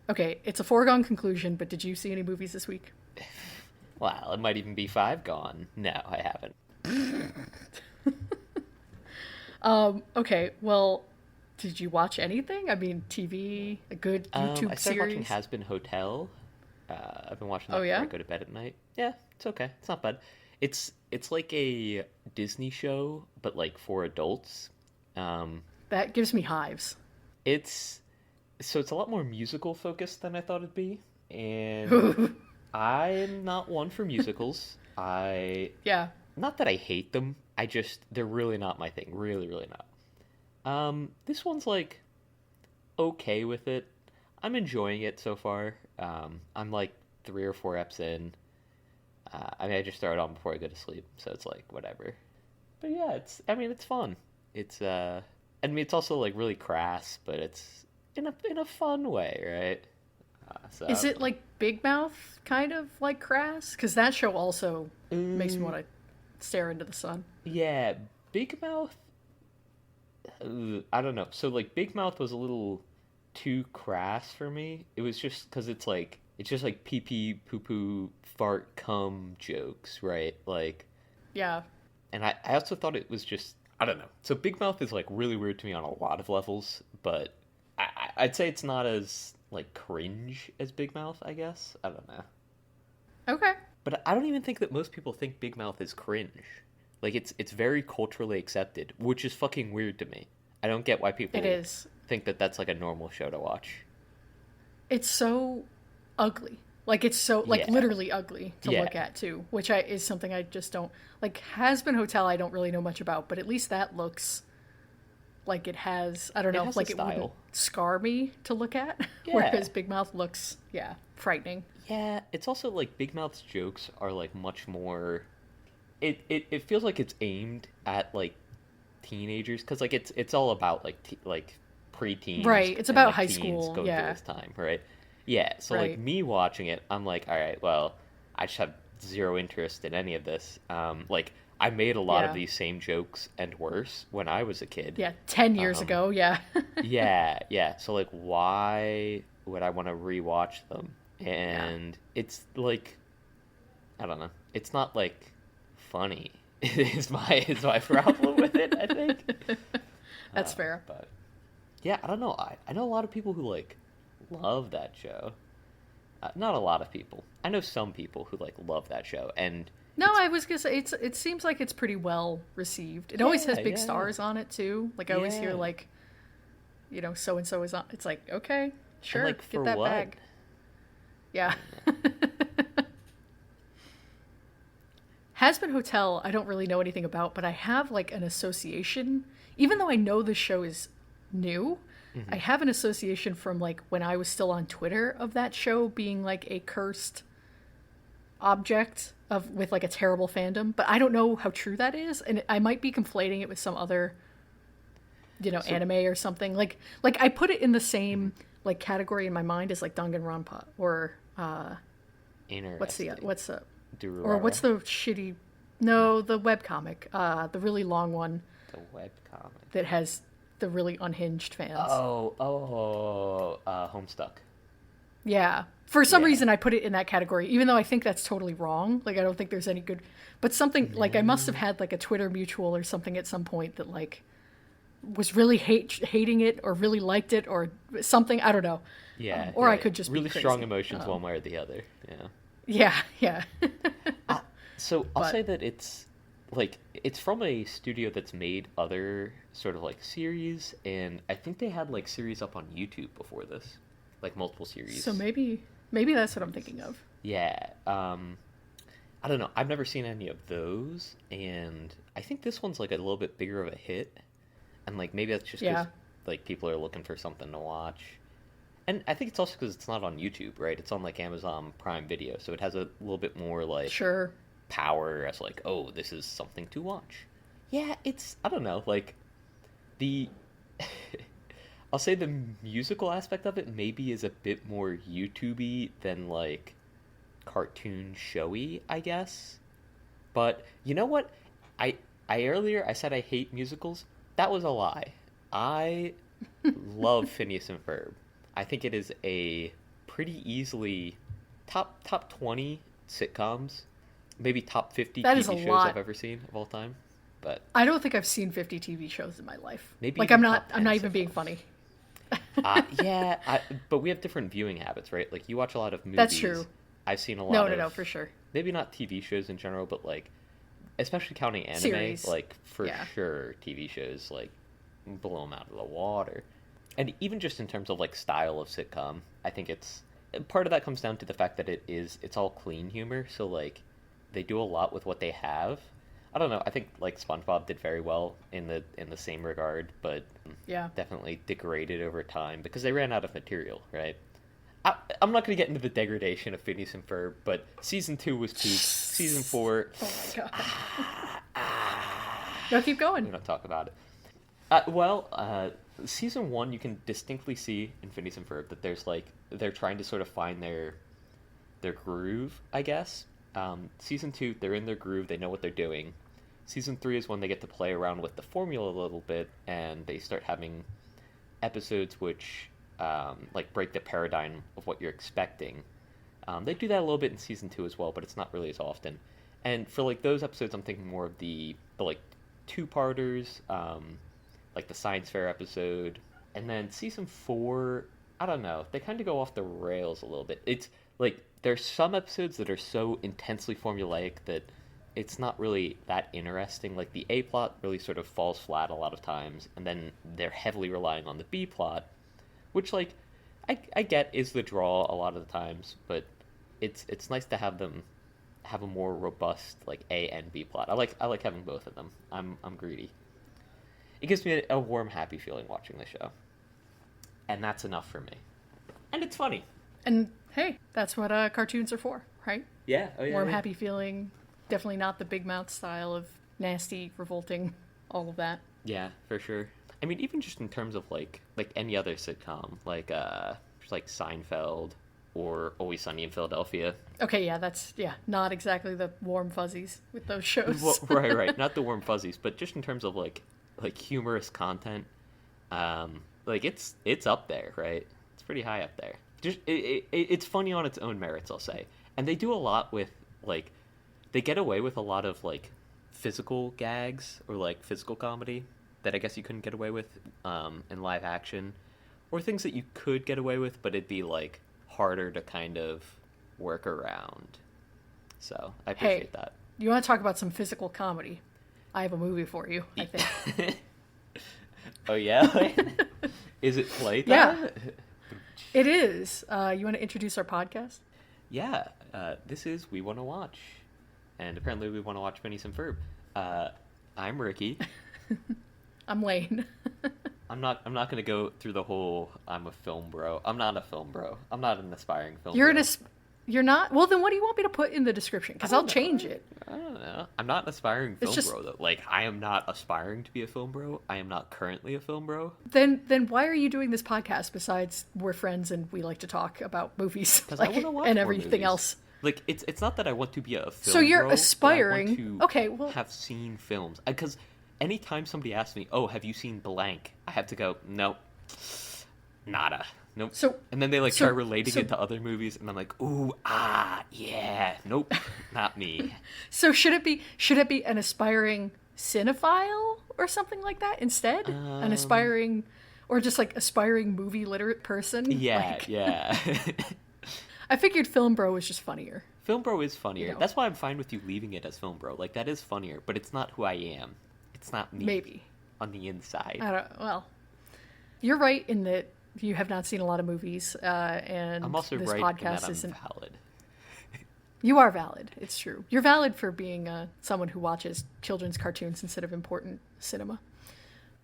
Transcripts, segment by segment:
Okay, it's a foregone conclusion, but did you see any movies this week? Wow, it might even be five gone. No, I haven't. Okay, well, did you watch anything? I mean, TV, a good I YouTube started watching series? Has Been Hotel. I've been watching Oh, that before I yeah? go to bed at night. Yeah, it's okay. It's not bad. It's like a Disney show, but like for adults. Um, That gives me hives. it's it's a lot more musical focused than I thought it'd be, and I'm not one for musicals. I Yeah. Not that I hate them. I just they're really not my thing. Really, really not. This one's like okay with it. I'm enjoying it so far. I'm like 3 or 4 eps in. I mean, I just throw it on before I go to sleep, so it's like whatever. But yeah, I mean, it's fun. It's I mean, it's also like really crass, but it's in a fun way, right? So I Is don't it like Big Mouth, kind of like Crass? Because that show also makes me know. want to stare into the sun. Yeah, Big Mouth. I don't know. So like Big Mouth was a little too crass for me. It was just because it's just like pee pee poo poo fart cum jokes, right? Like, Yeah. and I also thought it was just I don't know. So Big Mouth is like really weird to me on a lot of levels, but I'd say it's not as like cringe as Big Mouth. I guess I don't know. Okay. But I don't even think that most people think Big Mouth is cringe. Like it's very culturally accepted, which is fucking weird to me. I don't get why It people is. think that that's like a normal show to watch. It's so ugly. Like it's so like Yeah. literally ugly to Yeah. look at too, which I is something I just don't like. Has Been Hotel I don't really know much about, but at least that looks like it has. I don't It know, has a like it wouldn't style. scar me to look at, whereas Yeah. Big Mouth looks, yeah, frightening. Yeah, it's also like Big Mouth's jokes are like much more it feels like it's aimed at like teenagers cuz like it's all about like like preteens Right. It's and about like high teens school. going through Yeah. this time, right? Yeah, so like Right. me watching it, I'm like, all right, well, I just have zero interest in any of this. Like I made a lot of Yeah. these same jokes and worse when I was a kid. Yeah. 10 years Um, ago. Yeah. yeah, yeah. So like, why would I want to rewatch them? Yeah. And it's like, I don't know. It's not like funny. Is my problem with it, I think. That's fair. But yeah, I don't know. I know a lot of people who like love that show. Not a lot of people. I know some people who like love that show, and No, it's I was gonna say it seems like it's pretty well received. It always has yeah, big yeah, stars on it too. Like I always hear yeah. like, so and so is on. It's like, okay, And sure, like get for that what? bag. Yeah. Has Been Hotel, I don't really know anything about, but I have like an association. Even though I know the show is new, I Hmm. have an association from like when I was still on Twitter of that show being like a cursed object of with like a terrible fandom. But I don't know how true that is, and I might be conflating it with some other, So anime or something. Like I put it in the mhm, same like category in my mind as like Danganronpa or interesting. what's the or what's Durara, the shitty no the webcomic the really long one the web comic. that has the really unhinged fans. Homestuck. Yeah, for some Yeah. reason I put it in that category, even though I think that's totally wrong. Like I don't think there's any good, but something like I must have Mm, had like a Twitter mutual or something at some point that like was really hating it or really liked it or something. I don't know, yeah, or I yeah. could just be Really strong crazy. emotions one way or the other. Yeah. Yeah, yeah, Uh, so I'll but say that it's from a studio that's made other sort of like series, and I think they had like series up on YouTube before this, like multiple so series. maybe that's what I'm thinking of. Yeah. I don't know. I've never seen any of those, and I think this one's like a little bit bigger of a hit, and like maybe that's just because Yeah, like people are looking for something to watch. And I think it's also because it's not on YouTube, right? It's on like Amazon Prime Video, so it has a little bit more like sure. power as like, oh, this is something to watch. Yeah, it's I don't know, like the I'll say the musical aspect of it maybe is a bit more YouTubey than like cartoon showy, I guess. But you know what? I I earlier I said I hate musicals. That was a lie. I love Phineas and Ferb. I think it is a pretty easily top 20 sitcoms, maybe top 50 That is a TV shows lot. I've ever seen of all time. But I don't think I've seen 50 TV shows in my life. maybe Like even I'm top 10 not even being sitcoms. funny. Yeah, but we have different viewing habits, right? Like you watch a lot of movies. That's true. I've seen a lot No, of for sure. maybe not TV shows in general, but like especially counting anime, Series. like for Yeah. sure TV shows like blow them out of the water. And even just in terms of like style of sitcom, I think it's part of that comes down to the fact that it's all clean humor, so like they do a lot with what they have. I don't know. I think like SpongeBob did very well in the same regard, but Yeah. definitely degraded over time because they ran out of material, right? I'm not going to get into the degradation of Phineas and Ferb, but season 2 was peak. Season 4, Oh my god. No, keep we going. don't talk about it. Season 1, you can distinctly see in Phineas and Ferb that there's like they're trying to sort of find their groove, I guess. Season 2, they're in their groove, they know what they're doing. Season 3 is when they get to play around with the formula a little bit, and they start having episodes which like break the paradigm of what you're expecting. They do that a little bit in season 2 as well, but it's not really as often. And for like those episodes, I'm thinking more of the like two-parters, like the science fair episode, and then season 4. I don't know. They kind of go off the rails a little bit. It's like there's some episodes that are so intensely formulaic that it's not really that interesting. Like the A plot really sort of falls flat a lot of times, and then they're heavily relying on the B plot, which like I get is the draw a lot of the times, but it's nice to have them have a more robust like A and B plot. I like having both of them. I'm greedy. It gives me a warm, happy feeling watching the show, and that's enough for me. And it's funny. And hey, that's what cartoons are for, right? Yeah. Oh yeah. Warm, yeah. happy feeling. Definitely not the big mouth style of nasty, revolting, all of that. Yeah, for sure. I mean, even just in terms of like any other sitcom, like Seinfeld or Always Sunny in Philadelphia. Okay, yeah, that's not exactly the warm fuzzies with those shows. Well, right. Not the warm fuzzies, but just in terms of like humorous content, like it's up there, right? It's pretty high up there. Just it's funny on its own merits, I'll say. And they do a lot with like they get away with a lot of like physical gags or like physical comedy that I guess you couldn't get away with in live action, or things that you could get away with, but it'd be like harder to kind of work around. So I appreciate that. You want to talk about some physical comedy? I have a movie for you, I think. Oh yeah? Is it Playtime? Yeah. It is. You want to introduce our podcast? Yeah. This is We Want to Watch. And apparently we want to watch Phineas and Ferb. I'm Ricky. I'm Lane. I'm not going to go through the whole I'm a film bro. I'm not a film bro. I'm not an aspiring film You're bro. You're not? Well, then what do you want me to put in the description? Because I'll change it. I don't know. I'm not an aspiring film bro, though. Like, I am not aspiring to be a film bro. I am not currently a film bro. Then why are you doing this podcast besides we're friends and we like to talk about movies Because I want to watch and more everything movies. else? Like, it's not that I want to be a film So you're bro, but aspiring. I want to Okay, well, have seen films. Because anytime somebody asks me, oh, have you seen blank? I have to go, nope. Nada. Nope. And then they like start relating it to other movies, and I'm like, ooh, yeah, nope, not me. So should it be an aspiring cinephile or something like that instead? An aspiring, or just like aspiring movie literate person? Yeah, yeah. I figured Film Bro was just funnier. Film Bro is funnier. You know. That's why I'm fine with you leaving it as Film Bro. Like, that is funnier, but it's not who I am. It's not me. Maybe. On the inside. Well, you're right in that you have not seen a lot of movies, and I'm also this right podcast in that I'm isn't valid. You are valid. It's true. You're valid for being someone who watches children's cartoons instead of important cinema.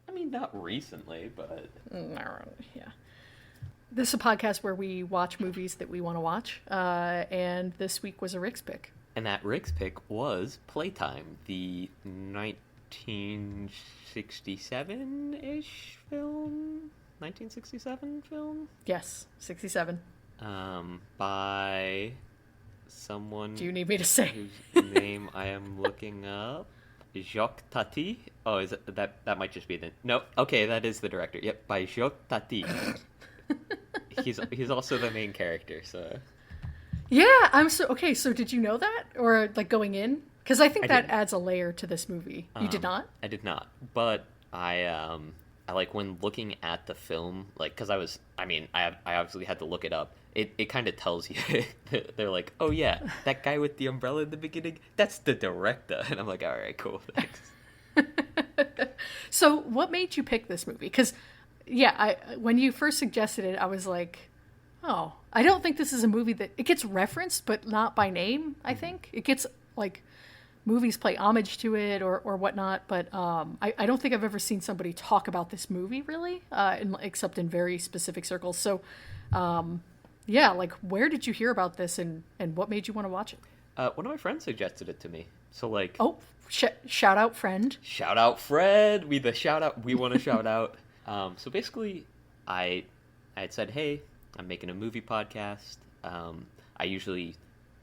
I mean, not recently, but... Yeah. This is a podcast where we watch movies that we want to watch, and this week was a Rick's pick. And that Rick's pick was Playtime, the 1967-ish film? 1967 film? Yes, 67. By someone... Do you need me to say? whose name I am looking up. Jacques Tati. Oh, is that might just be the... No, okay, that is the director. Yep, by Jacques Tati. he's also the main character, so Yeah, I'm so okay. So did you know that, or like going in? Because I think I that didn't. adds a layer to this movie. You did not? I did not, but I like when looking at the film, like because I obviously had to look it up. It kind of tells you. They're like, oh yeah, that guy with the umbrella in the beginning, that's the director, and I'm like, all right, cool, thanks. So what made you pick this movie? Because yeah, when you first suggested it, I was like, oh, I don't think this is a movie that it gets referenced, but not by name. I think it gets like movies play homage to it or whatnot, but I don't think I've ever seen somebody talk about this movie really, except in very specific circles. So, yeah, like where did you hear about this and what made you want to watch it? One of my friends suggested it to me, so like, Oh, shout out friend. shout out Fred. We want to shout out. So basically, I I had said, hey, I'm making a movie podcast. I usually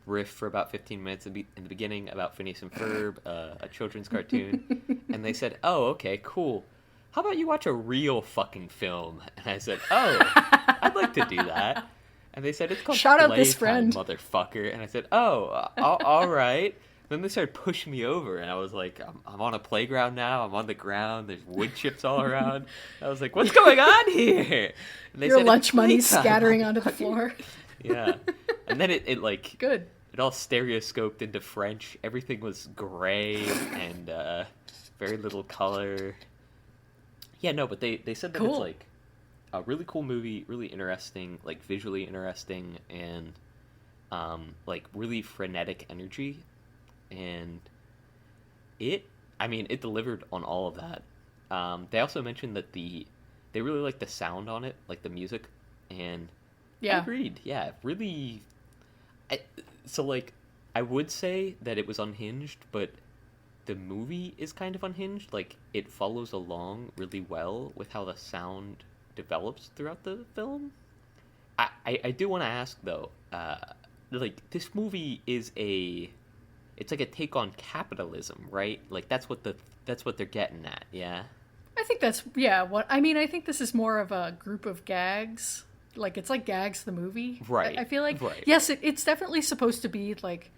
riff for about 15 minutes in the beginning about Phineas and Ferb, a children's cartoon. And they said, oh, okay, cool. How about you watch a real fucking film? And I said, oh, I'd like to do that. And they said, it's called Shout out Playtime, this friend. motherfucker. And I said, oh, all right. Then they started pushing me over, and I was like, I'm on a playground now. I'm on the ground. There's wood chips all around. I was like, what's going on here? And they Your said, lunch "It's money playtime, scattering onto the motherfucker." floor. Yeah. And then it like, Good. it all stereoscoped into French. Everything was gray and very little color. Yeah, no, but they said that Cool. it's like a really cool movie, really interesting, like visually interesting, and like really frenetic energy. And it delivered on all of that. They also mentioned that they really like the sound on it, like the music, and I Yeah. agreed. Yeah, really. So like, I would say that it was unhinged, but the movie is kind of unhinged. Like, it follows along really well with how the sound develops throughout the film. I do want to ask though, like, this movie is it's like a take on capitalism, right? Like that's what they're getting at, yeah. I think that's I think this is more of a group of gags. Like it's like Gags the movie. Right. I feel like Right. yes, it's definitely supposed to be like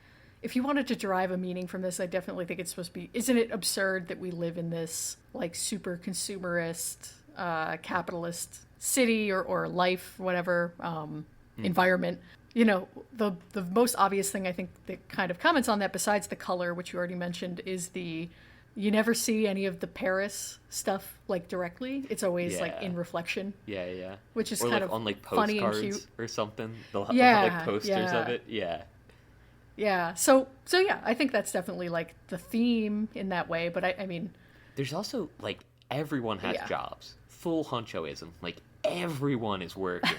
if you wanted to derive a meaning from this, I definitely think it's supposed to be isn't it absurd that we live in this like super consumerist capitalist city or life, whatever, environment. You know, the most obvious thing I think that kind of comments on that, besides the color, which you already mentioned, is you never see any of the Paris stuff like directly. It's always like Yeah. in reflection, Yeah. which is Or kind like of on like funny and postcards cute. or something. They'll Yeah, have like posters yeah. of it. Yeah. Yeah, so yeah, I think that's definitely like the theme in that way. But I mean, There's also like everyone has Yeah. jobs. Full honchoism. Like everyone is working.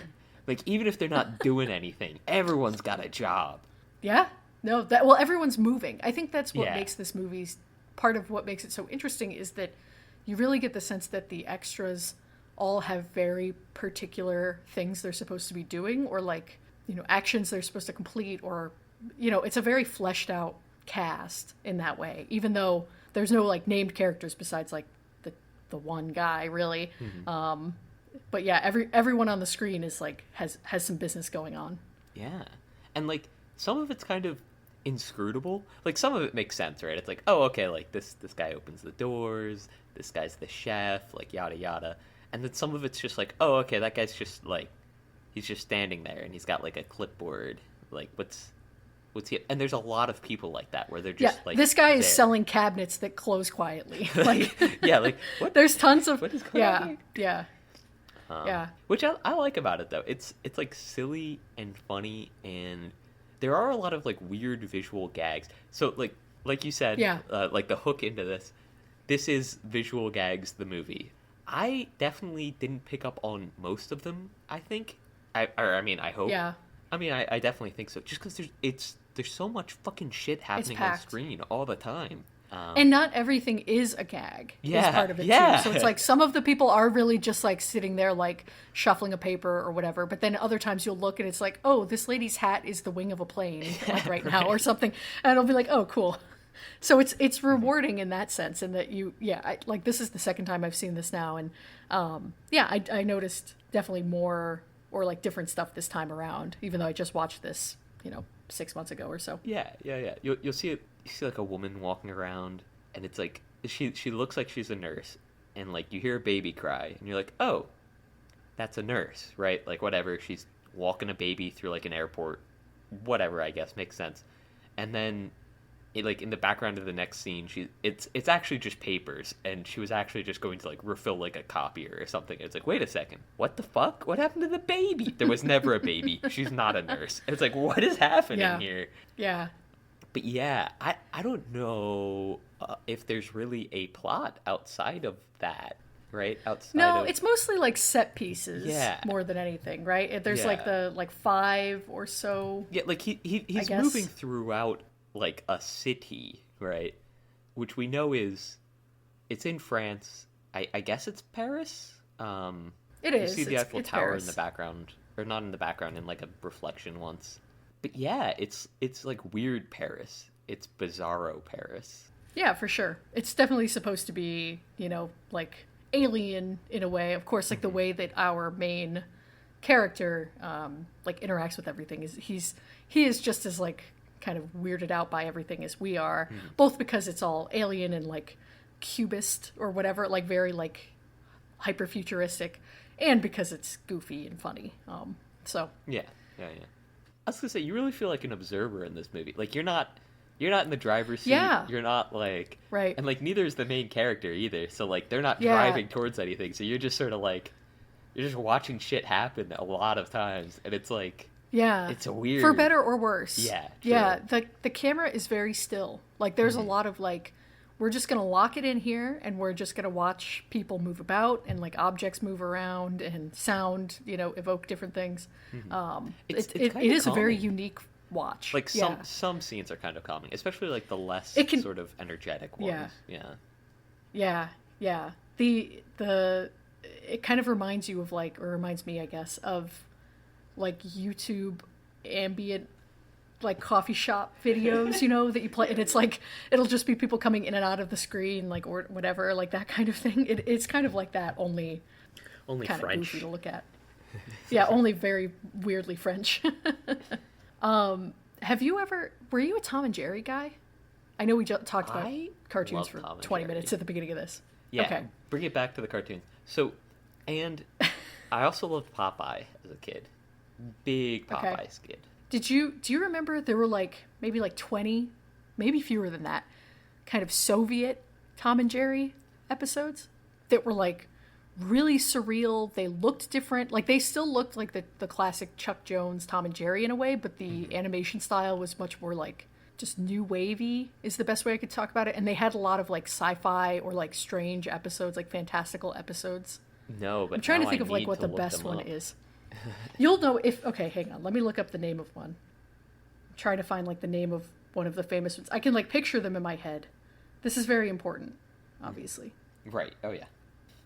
Like even if they're not doing anything, everyone's got a job. yeah, no, everyone's moving. I think that's what Yeah. makes this movie part of what makes it so interesting is that you really get the sense that the extras all have very particular things they're supposed to be doing or like, you know, actions they're supposed to complete or, you know, it's a very fleshed out cast in that way, even though there's no like named characters besides like the one guy really. But yeah, everyone on the screen is like has some business going on. Yeah. And like some of it's kind of inscrutable. Like some of it makes sense, right? It's like, oh, okay, like this guy opens the doors, this guy's the chef, like yada yada. And then some of it's just like, oh, okay, that guy's just like he's just standing there and he's got like a clipboard. Like what's he, and there's a lot of people like that where they're just like this guy is there. selling cabinets that close quietly. Like Yeah, like what there's tons of what is going on here? Yeah. Which I like about it though. It's like silly and funny, and there are a lot of like weird visual gags. So like you said, Yeah. Like the hook into this is Visual Gags the movie. I definitely didn't pick up on most of them. I think I hope. Yeah. I definitely think so. Just because there's so much fucking shit happening on packed. screen all the time. And not everything is a gag. Yeah, Is part of it yeah. too. So it's like some of the people are really just like sitting there like shuffling a paper or whatever. But then other times you'll look and it's like, oh, this lady's hat is the wing of a plane like right now or something, and it'll be like, oh, cool. So it's rewarding in that sense, and that like this is the second time I've seen this now, and I noticed definitely more or like different stuff this time around, even though I just watched this, 6 months ago or so. Yeah, yeah, yeah. You'll see it. You see like a woman walking around, and it's like she looks like she's a nurse, and like you hear a baby cry, and you're like, oh, that's a nurse, right? Like whatever. She's walking a baby through like an airport, whatever. I guess makes sense. And then, like in the background of the next scene, it's actually just papers, and she was actually just going to like refill like a copier or something. It's like, wait a second, what the fuck? What happened to the baby? There was never a baby. She's not a nurse. It's like, what is happening here? Yeah. But yeah, I don't know if there's really a plot outside of that, right? No, it's mostly like set pieces, yeah, more than anything, right? There's like the 5 or so. Yeah, like he's moving throughout like a city, right? Which we know it's in France. I guess it's Paris. It is. You see the Eiffel Tower Paris. in the background, or not in the background, in like a reflection once. But yeah, it's like weird Paris. It's bizarro Paris. Yeah, for sure. It's definitely supposed to be, like alien in a way. Of course, like the way that our main character like interacts with everything is he is just as like kind of weirded out by everything as we are, both because it's all alien and like cubist or whatever, like very like hyper futuristic, and because it's goofy and funny. So yeah. I was gonna say, you really feel like an observer in this movie. Like you're not in the driver's seat. Yeah. You're not like right, and like neither is the main character either. So like they're not driving towards anything. So you're just sort of like you're just watching shit happen a lot of times, and it's like it's a weird, for better or worse. Yeah, true. Yeah. The camera is very still. Like there's a lot of like, we're just gonna lock it in here, and we're just gonna watch people move about and like objects move around and sound, evoke different things. It is a very unique watch. Like some scenes are kind of calming, especially like the less sort of energetic ones. Yeah. It kind of reminds you of like, or reminds me, I guess, of like YouTube ambient like coffee shop videos, that you play, and it's like it'll just be people coming in and out of the screen, like, or whatever, like that kind of thing. It's kind of like that, only kind French. of goofy to look at. Yeah, only very weirdly French. Were you a Tom and Jerry guy? I know we talked about cartoons for 20 minutes at the beginning of this. Yeah, okay. Bring it back to the cartoons. So, and I also loved Popeye as a kid. Big Popeye's kid. Do you remember there were like maybe like 20, maybe fewer than that, kind of Soviet Tom and Jerry episodes that were like really surreal? They looked different. Like they still looked like the classic Chuck Jones Tom and Jerry in a way, but the animation style was much more like just new wavy is the best way I could talk about it. And they had a lot of like sci-fi or like strange episodes, like fantastical episodes. No, but I'm trying to think of like what the best one is. You'll know if, okay, hang on. Let me look up the name of one. I'm trying to find like the name of one of the famous ones. I can like picture them in my head. This is very important, obviously. Right. Oh yeah.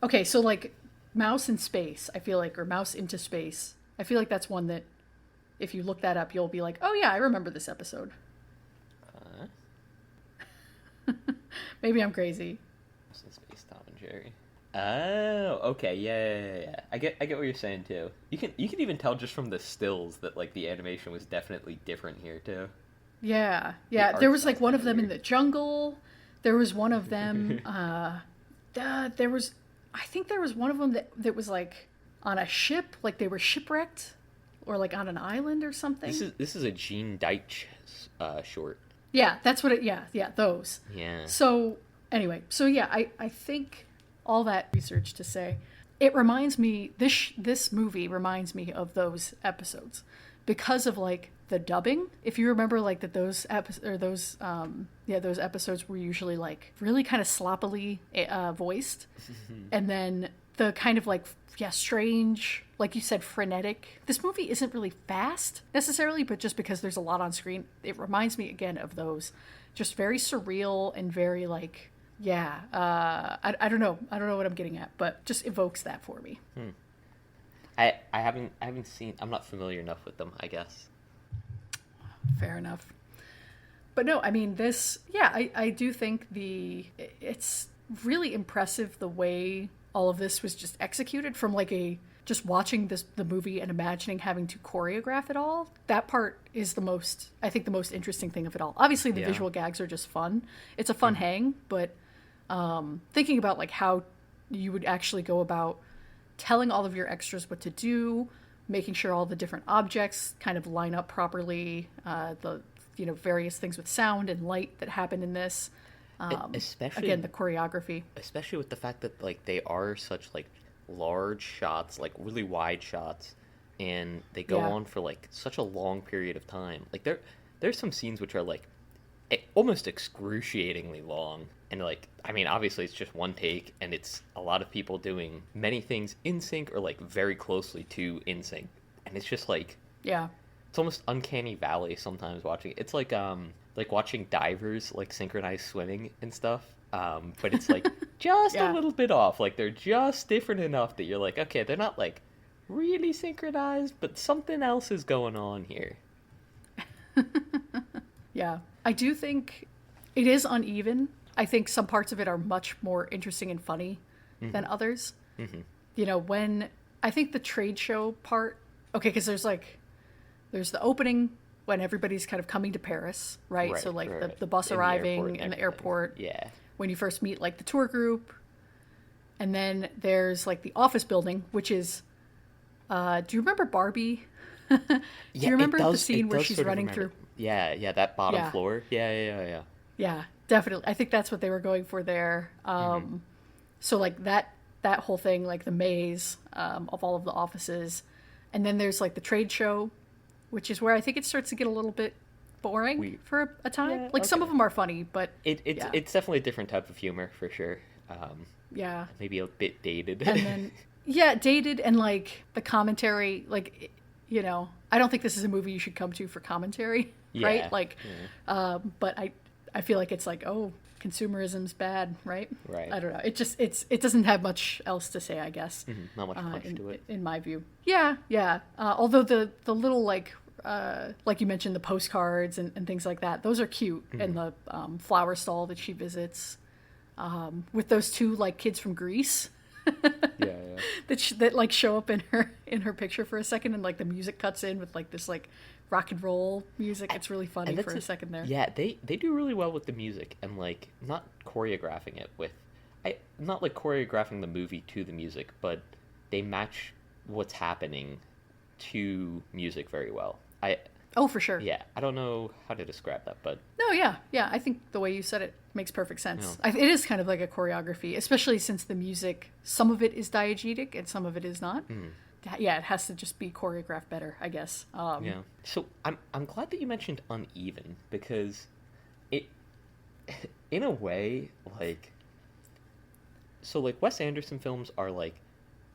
Okay, so like Mouse in Space, I feel like, or Mouse into Space. I feel like that's one that if you look that up, you'll be like, oh yeah, I remember this episode. Maybe I'm crazy. Mouse in Space, Tom and Jerry. Oh, okay, yeah. I get what you're saying too. You can even tell just from the stills that like the animation was definitely different here too. Yeah. There was like one of them in the jungle. There was one of them. I think there was one of them that was like on a ship, like they were shipwrecked, or like on an island or something. This is a Gene Deitch short. Yeah, that's what it. Yeah, those. Yeah. So anyway, I think all that research to say, it reminds me, this movie reminds me of those episodes because of like the dubbing. If you remember, like that those episodes were usually like really kind of sloppily voiced, and then the kind of like strange, like you said, frenetic. This movie isn't really fast necessarily, but just because there's a lot on screen, it reminds me again of those, just very surreal and very like. Yeah, I don't know what I'm getting at, but just evokes that for me. I haven't seen. I'm not familiar enough with them, I guess. Fair enough. But no, I mean this. Yeah, I do think it's really impressive the way all of this was just executed from like a just watching the movie and imagining having to choreograph it all, that part is I think the most interesting thing of it all. Obviously the visual gags are just fun. It's a fun hang, but thinking about like how you would actually go about telling all of your extras what to do, making sure all the different objects kind of line up properly, the various things with sound and light that happen in this. Especially again, the choreography. Especially with the fact that like they are such like large shots, like really wide shots, and they go on for like such a long period of time. Like there's some scenes which are like almost excruciatingly long, and like I mean obviously it's just one take and it's a lot of people doing many things in sync or like very closely to in sync, and it's just like it's almost uncanny valley sometimes watching it. It's like watching divers like synchronized swimming and stuff, but it's like just a little bit off. Like they're just different enough that you're like, okay, they're not like really synchronized, but something else is going on here. Yeah, I do think it is uneven. I think some parts of it are much more interesting and funny than others. When I think the trade show part, okay, because there's the opening when everybody's kind of coming to Paris, right? So like the bus arriving in the airport. Yeah. When you first meet like the tour group. And then there's like the office building, which is, do you remember Barbie? Do you remember the scene where she's running through? Yeah, that bottom floor. Yeah. Yeah, definitely. I think that's what they were going for there. So like that whole thing, like the maze of all of the offices. And then there's like the trade show, which is where I think it starts to get a little bit boring for a time. Yeah, like some of them are funny, but it's definitely a different type of humor for sure. Maybe a bit dated. And then dated, and like the commentary, like I don't think this is a movie you should come to for commentary, right? Like, but I feel like it's like, oh, consumerism's bad, right? Right. I don't know. It doesn't have much else to say, I guess. Not much punch to it, in my view. Yeah. Although the little like you mentioned, the postcards and things like that, those are cute, and the flower stall that she visits, with those two like kids from Greece. that like show up in her picture for a second, and like the music cuts in with like this like rock and roll music. It's really funny for a second there. Yeah, they do really well with the music, and like not choreographing the movie to the music, but they match what's happening to music very well. For sure. Yeah, I don't know how to describe that, but no, yeah. I think the way you said it makes perfect sense. It is kind of like a choreography, especially since the music, some of it is diegetic and some of it is not. Yeah, it has to just be choreographed better, I guess. So I'm glad that you mentioned uneven, because it, in a way, like, so like Wes Anderson films are like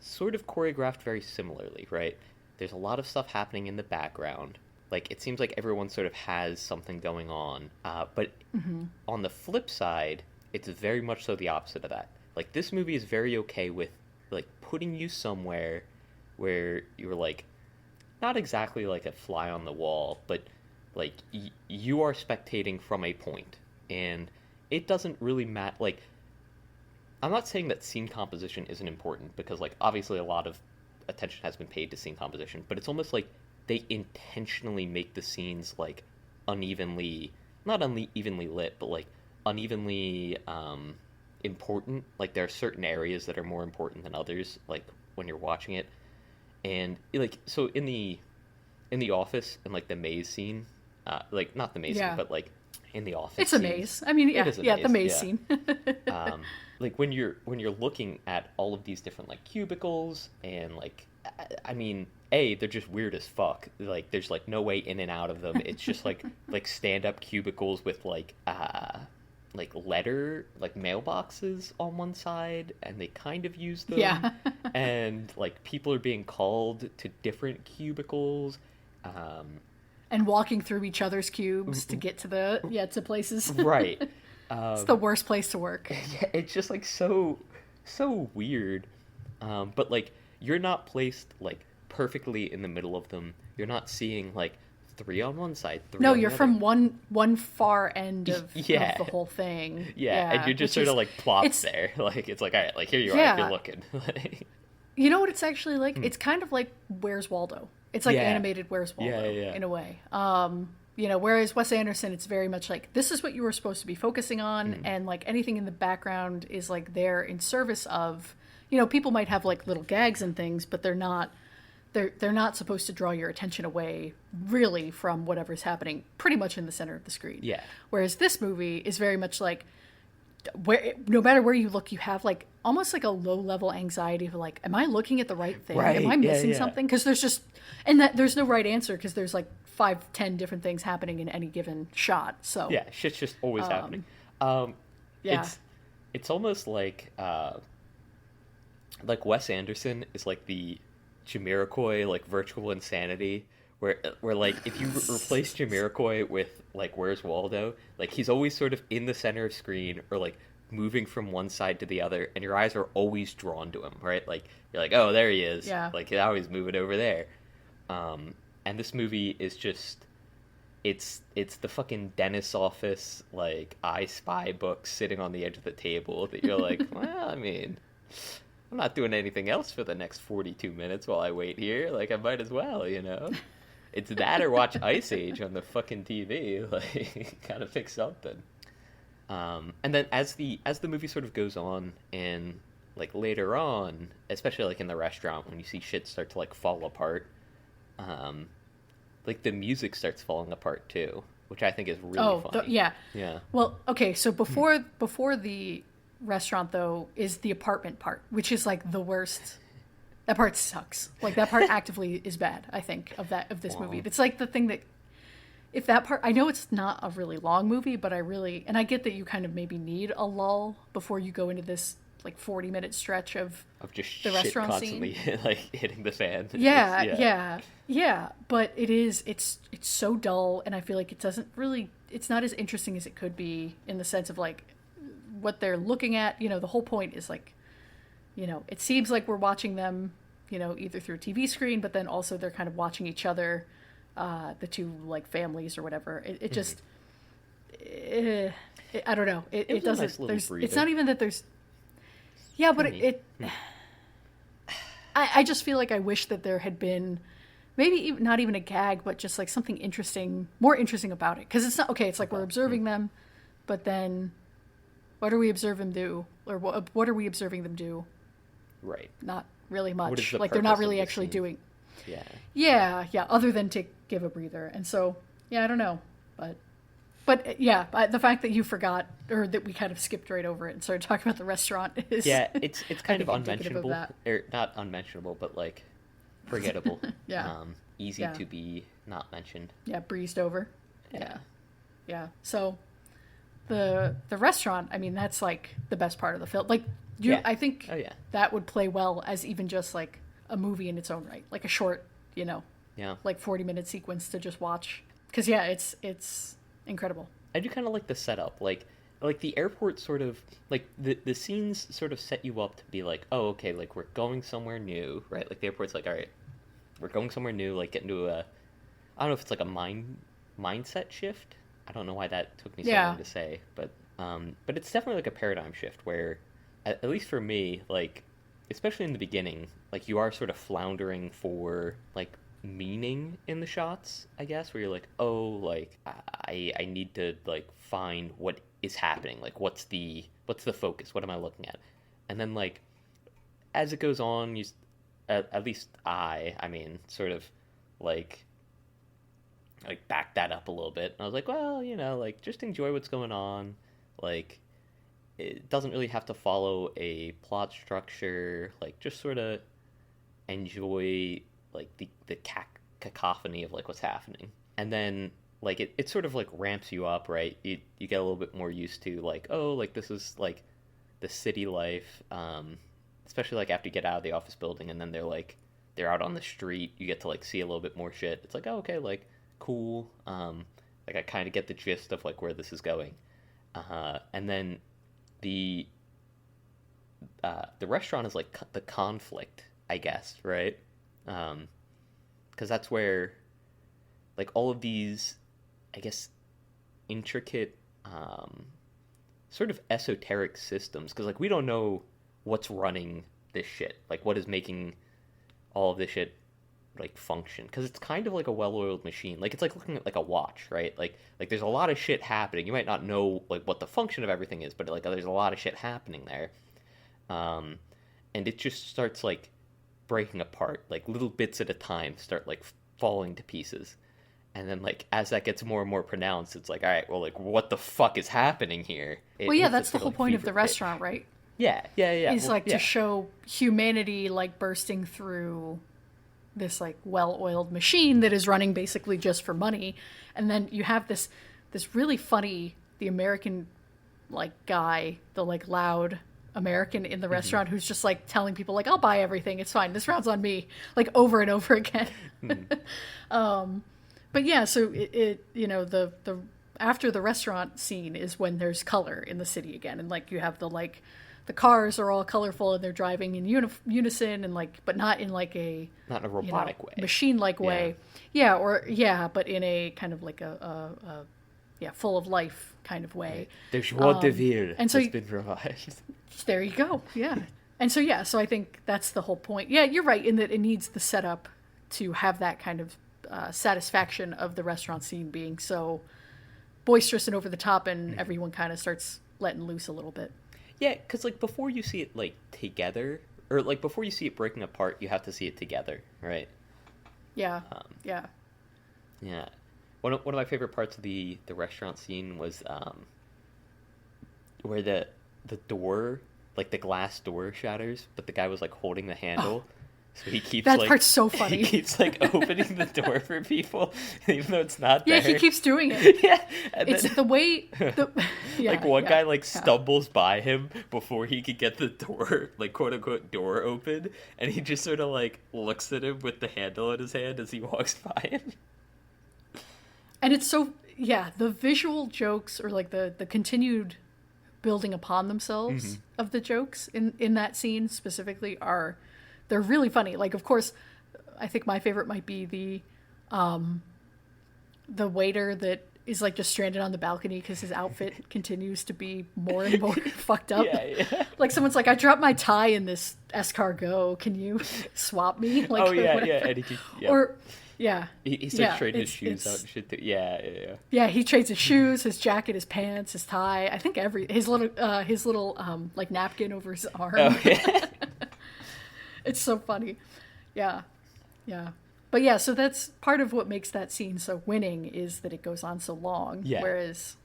sort of choreographed very similarly, right? There's a lot of stuff happening in the background. Like, it seems like everyone sort of has something going on. But on the flip side, it's very much so the opposite of that. Like, this movie is very okay with, like, putting you somewhere where you're, like, not exactly like a fly on the wall, but, like, you are spectating from a point. And it doesn't really matter. Like, I'm not saying that scene composition isn't important, because, like, obviously a lot of attention has been paid to scene composition, but it's almost like they intentionally make the scenes like not unevenly lit, but like unevenly important. Like there are certain areas that are more important than others, like when you're watching it. And like, so in the office, and like the maze scene, like not the maze scene, but like in the office, it's a maze. I mean, the maze scene. Like when you're looking at all of these different like cubicles, and like, I mean, they're just weird as fuck. Like there's like no way in and out of them. It's just like stand up cubicles with like mailboxes on one side, and they kind of use them. Yeah. And like people are being called to different cubicles. And walking through each other's cubes to get to places. Right. It's the worst place to work. Yeah, it's just like so weird. But like you're not placed like perfectly in the middle of them. You're not seeing like 3 on one side, 3 no, on you're the from other. one far end of the whole thing. Yeah, and you're just sort of like plopped there. Like it's like, all right, like here you are if you're looking. You know what it's actually like? It's kind of like Where's Waldo. It's like Yeah, animated Where's yeah, Waldo yeah. in a way. Whereas Wes Anderson, it's very much like this is what you were supposed to be focusing on, Mm. and like anything in the background is like there in service of, people might have like little gags and things, but they're not supposed to draw your attention away really from whatever's happening pretty much in the center of the screen. Yeah, Whereas this movie is very much like where no matter where you look, you have like almost like a low level anxiety of like, am I looking at the right thing? Am I right. Yeah, missing yeah, something? Because there's just and that there's no right answer because there's like 5, 10 different things happening in any given shot. So yeah. Shit's just always happening. Um, yeah. it's almost like Wes Anderson is like the Jamiroquai like virtual insanity where like if you replace Jamiroquai with like Where's Waldo, like he's always sort of in the center of screen or like moving from one side to the other, and your eyes are always drawn to him, right? Like you're like, oh, there he is. Yeah. Like now he's moving over there. And this movie is just it's the fucking dentist's office like I Spy book sitting on the edge of the table that you're like, well, I mean, I'm not doing anything else for the next 42 minutes while I wait here. Like, I might as well, you know? It's that or watch Ice Age on the fucking TV. Like, gotta pick something. And then as the movie sort of goes on and like later on, especially like in the restaurant when you see shit start to like fall apart, um, like the music starts falling apart too, which I think is really funny. Yeah. Yeah. Well, okay, so before the restaurant though is the apartment part, which is like the worst. That part sucks. Like that part actively is bad, I think, of this movie. Wow. It's like the thing that if that part I know it's not a really long movie, but I get that you kind of maybe need a lull before you go into this like 40-minute stretch of Of just the shit restaurant constantly scene. like hitting the fan. Yeah, Yeah. yeah. But it's so dull, and I feel like it's not as interesting as it could be in the sense of like what they're looking at. The whole point is like, it seems like we're watching them, either through a TV screen, but then also they're kind of watching each other, the two like families or whatever. It just, I don't know. It It was a doesn't. nice little There's. breather It's not even that there's. Yeah, but for me. I just feel like I wish that there had been maybe not even a gag, but just like something more interesting about it. Because it's not okay. It's like we're observing them, but then what are we observing them do, or what are we observing them do? Right. Not really What is much. the Like they're not purpose of really the actually scene? doing. Yeah. Yeah. Other than to give a breather, and so yeah, I don't know, but yeah, the fact that you forgot or that we kind of skipped right over it and started talking about the restaurant is Yeah, it's I kind of think indicative of unmentionable, that. or not unmentionable, but like forgettable. Yeah. Easy Yeah. to be not mentioned. Yeah, breezed over. Yeah. Yeah. So the restaurant, I mean, that's like the best part of the film. Like Yeah. I think Oh yeah. that would play well as even just like a movie in its own right, like a short, Yeah. like 40-minute sequence to just watch. Because yeah, it's incredible. I do kind of like the setup, like the airport sort of like the scenes sort of set you up to be like, oh, okay, like we're going somewhere new, right? Like the airport's like, all right, we're going somewhere new, like get into I don't know if it's like a mindset shift. I don't know why that took me so Yeah. long to say, but it's definitely like a paradigm shift where, at least for me, like especially in the beginning, like you are sort of floundering for like meaning in the shots, I guess, where you're like, oh, like I need to like find what is happening, like what's the focus, what am I looking at, and then like as it goes on, at least I mean, sort of like back that up a little bit. And I was like, well, like just enjoy what's going on. Like it doesn't really have to follow a plot structure. Like just sort of enjoy like the cacophony of like what's happening. And then like it sort of like ramps you up, right? You get a little bit more used to like, oh, like this is like the city life, especially like after you get out of the office building and then they're out on the street, you get to like see a little bit more shit. It's like, oh, okay, like cool. Like I kind of get the gist of like where this is going. And then the restaurant is like the conflict, I guess, right? Because that's where like all of these, I guess, intricate sort of esoteric systems, because like we don't know what's running this shit? Like, what is making all of this shit like function? Because it's kind of like a well-oiled machine. Like, it's like looking at like a watch, right? Like there's a lot of shit happening. You might not know like what the function of everything is, but like there's a lot of shit happening there. Um, and it just starts like breaking apart, like little bits at a time start like falling to pieces. And then like as that gets more and more pronounced, it's like, all right, well, like what the fuck is happening here? Well, yeah, that's the whole point of the restaurant, right? Yeah. Is like to show humanity like bursting through this like well-oiled machine that is running basically just for money. And then you have this really funny, the American like guy, the like loud American in the restaurant who's just like telling people like, I'll buy everything, it's fine, this round's on me, like over and over again. But yeah, so it you know, the after the restaurant scene is when there's color in the city again, and like you have the cars are all colorful and they're driving in unison, and like, but not in like not in a robotic way, machine like way. But in a kind of like a full of life kind of way. The joie de vivre and so has been revived. There you go. Yeah. And so I think that's the whole point. Yeah, you're right in that it needs the setup to have that kind of satisfaction of the restaurant scene being so boisterous and over the top, and everyone kind of starts letting loose a little bit. Yeah, because like before you see it like together, or like before you see it breaking apart, you have to see it together, right? Yeah. Yeah. One of my favorite parts of the restaurant scene was where the door, like the glass door shatters, but the guy was like holding the handle. So he keeps that like, part's so funny. He keeps like opening the door for people, even though it's not there. Yeah, he keeps doing it. Yeah, it's then, the way. Like one guy like stumbles by him before he could get the door, like quote unquote door open, and he just sort of like looks at him with the handle in his hand as he walks by him. And it's so the visual jokes, or like the continued building upon themselves of the jokes in that scene specifically they're really funny. Like, of course, I think my favorite might be the waiter that is like just stranded on the balcony because his outfit continues to be more and more fucked up. Yeah. Like someone's like, I dropped my tie in this escargot. Can you swap me? Like, and he or he starts trading his shoes out and shit too. Yeah, he trades his shoes, his jacket, his pants, his tie. I think his little like napkin over his arm. Oh, yeah. It's so funny. Yeah. But yeah, so that's part of what makes that scene so winning, is that it goes on so long. Yeah. Whereas,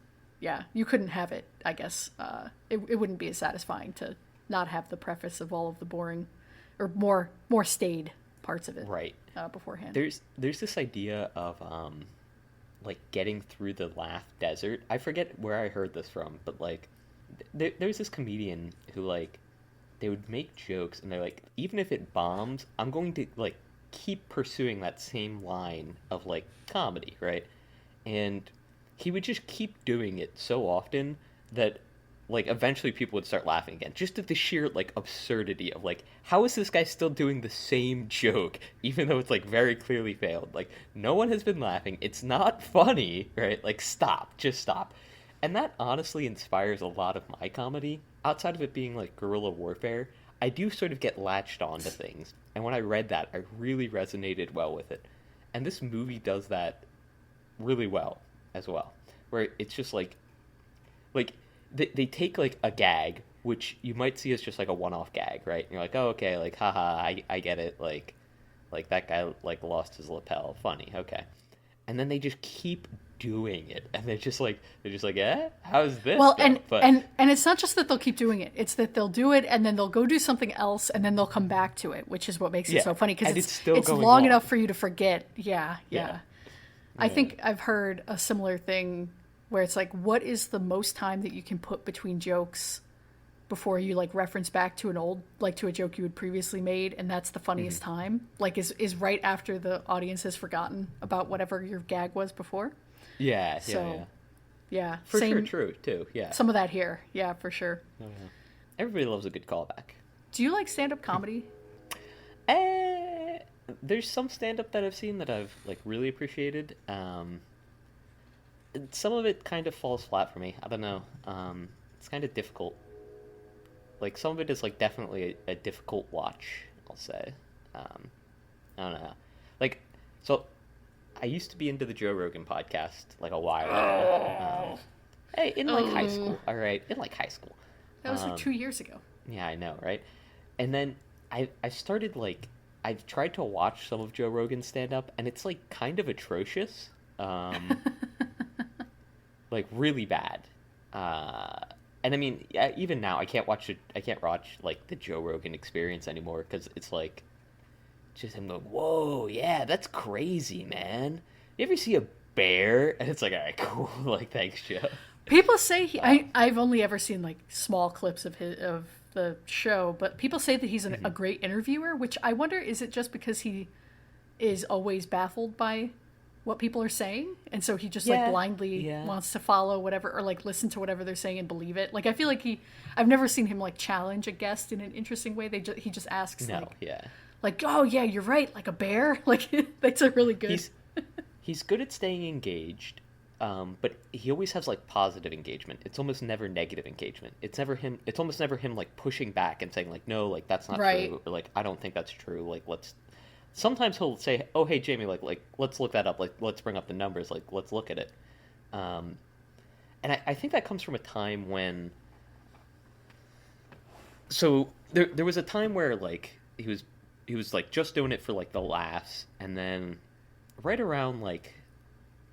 you couldn't have it, I guess. It wouldn't be as satisfying to not have the preface of all of the boring or more staid parts of it. Right. Beforehand. There's this idea of like getting through the laugh desert. I forget where I heard this from, but like there's this comedian who like they would make jokes and they're like, even if it bombs, I'm going to like keep pursuing that same line of like comedy, right? And he would just keep doing it so often that like eventually people would start laughing again, just at the sheer like absurdity of like, how is this guy still doing the same joke even though it's like very clearly failed? Like, no one has been laughing, it's not funny, right? Like, just stop. And that honestly inspires a lot of my comedy. Outside of it being like guerrilla warfare, I do sort of get latched onto things, and when I read that, I really resonated well with it. And this movie does that really well as well, where it's just like they take like a gag, which you might see as just like a one-off gag, right? And you're like, oh, okay, like, haha, I get it, like that guy like lost his lapel, funny, okay. And then they just keep doing it, and they're just like, how's this? Well, and it's not just that they'll keep doing it; it's that they'll do it, and then they'll go do something else, and then they'll come back to it, which is what makes it so funny, because it's long enough for you to forget. Yeah. I think I've heard a similar thing where it's like, what is the most time that you can put between jokes before you like reference back to to a joke you had previously made, and that's the funniest time. Like, is right after the audience has forgotten about whatever your gag was before. Yeah. For sure, true too. Yeah. Some of that here, for sure. Oh, yeah. Everybody loves a good callback. Do you like stand-up comedy? There's some stand-up that I've seen that I've like really appreciated. Some of it kind of falls flat for me. I don't know. It's kind of difficult. Like some of it is like definitely a difficult watch, I'll say. Um, I don't know. Like, so I used to be into the Joe Rogan podcast like a while ago. Oh, Hey, in like high oh, school, all right, in like high school. that was like Um, 2 years ago. yeah, I know, right? And then I started like I've tried to watch some of Joe Rogan's stand up, and it's like kind of atrocious, um, like really bad. Uh, and I mean, yeah, even now I can't watch it. I can't watch like the Joe Rogan Experience anymore because it's like just him going, "Whoa, yeah, that's crazy, man. You ever see a bear?" And it's like, all right, cool. Like, thanks, Joe. People say Uh, I've only ever seen like small clips of the show, but people say that he's a mhm. great interviewer, which I wonder, is it just because he is always baffled by what people are saying, and so he just like Yeah, blindly yeah. wants to follow whatever, or like listen to whatever they're saying and believe it. Like I feel like I've never seen him like challenge a guest in an interesting way. He just asks No, yeah. like, oh yeah, you're right, like a bear. Like that's a really good. He's he's good at staying engaged, but he always has like positive engagement. It's almost never negative engagement. It's never him. It's almost never him like pushing back and saying like, no, like that's not Right. true, or like I don't think that's true. Like let's. Sometimes he'll say, oh hey Jamie, like let's look that up. Like let's bring up the numbers. Like let's look at it. Um, and I think that comes from a time when. So there was a time where like he was like just doing it for like the laughs, and then right around like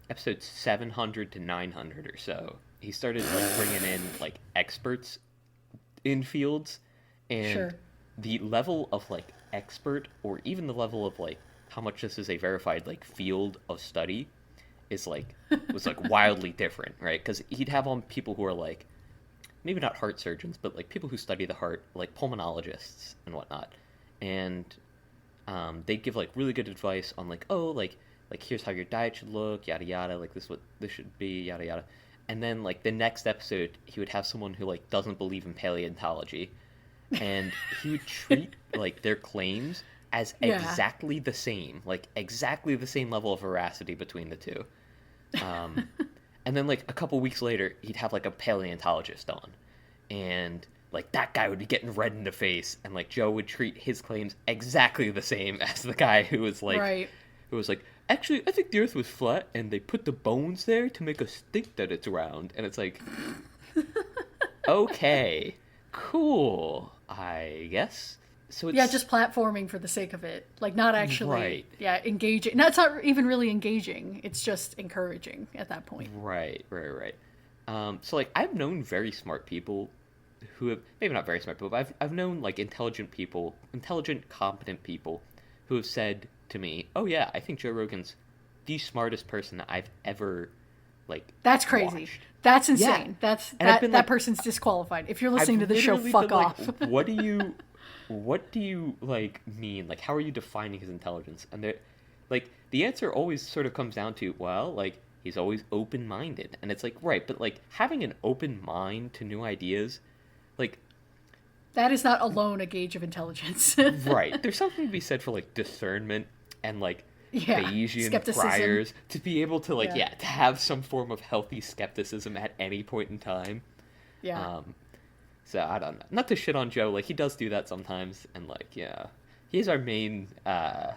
episode 700 to 900 or so, he started like bringing in like experts in fields, and Sure. the level of like expert, or even the level of like how much this is a verified like field of study, is like was like wildly different, right? Because he'd have on people who are like maybe not heart surgeons, but like people who study the heart, like pulmonologists and whatnot, and they'd give like really good advice on like, oh, like here's how your diet should look, yada yada, like this is what this should be, yada yada. And then like the next episode, he would have someone who like doesn't believe in paleontology, and he would treat like their claims as Yeah. exactly the same, like exactly the same level of veracity between the two. Um, and then like a couple weeks later, he'd have like a paleontologist on, and like that guy would be getting red in the face, and like Joe would treat his claims exactly the same as the guy Right. who was like, actually, I think the Earth was flat, and they put the bones there to make us think that it's round, and it's like, okay, cool, I guess. So Yeah, it's just platforming for the sake of it. Like not actually, right. yeah, engaging. No, it's not even really engaging. It's just encouraging at that point. Right, right, right. So like I've known very smart people who have maybe not very smart people, but I've known like intelligent people, intelligent, competent people who have said to me, "Oh yeah, I think Joe Rogan's the smartest person that I've ever like That's crazy. watched." That's Yeah, insane. That's and I've that been that like, person's disqualified. If you're I've listening to this show, literally fuck been like, off. what do you like mean? Like, how are you defining his intelligence? And they're like, the answer always sort of comes down to, well, like he's always open minded, and it's like, right, but like having an open mind to new ideas, like, That is not alone a gauge of intelligence. right, there's something to be said for like discernment and like Yeah, Bayesian skepticism. priors to be able to like, Yeah, yeah, to have some form of healthy skepticism at any point in time. yeah. Um, So I don't know. Not to shit on Joe, like he does do that sometimes, and like yeah, he's our main our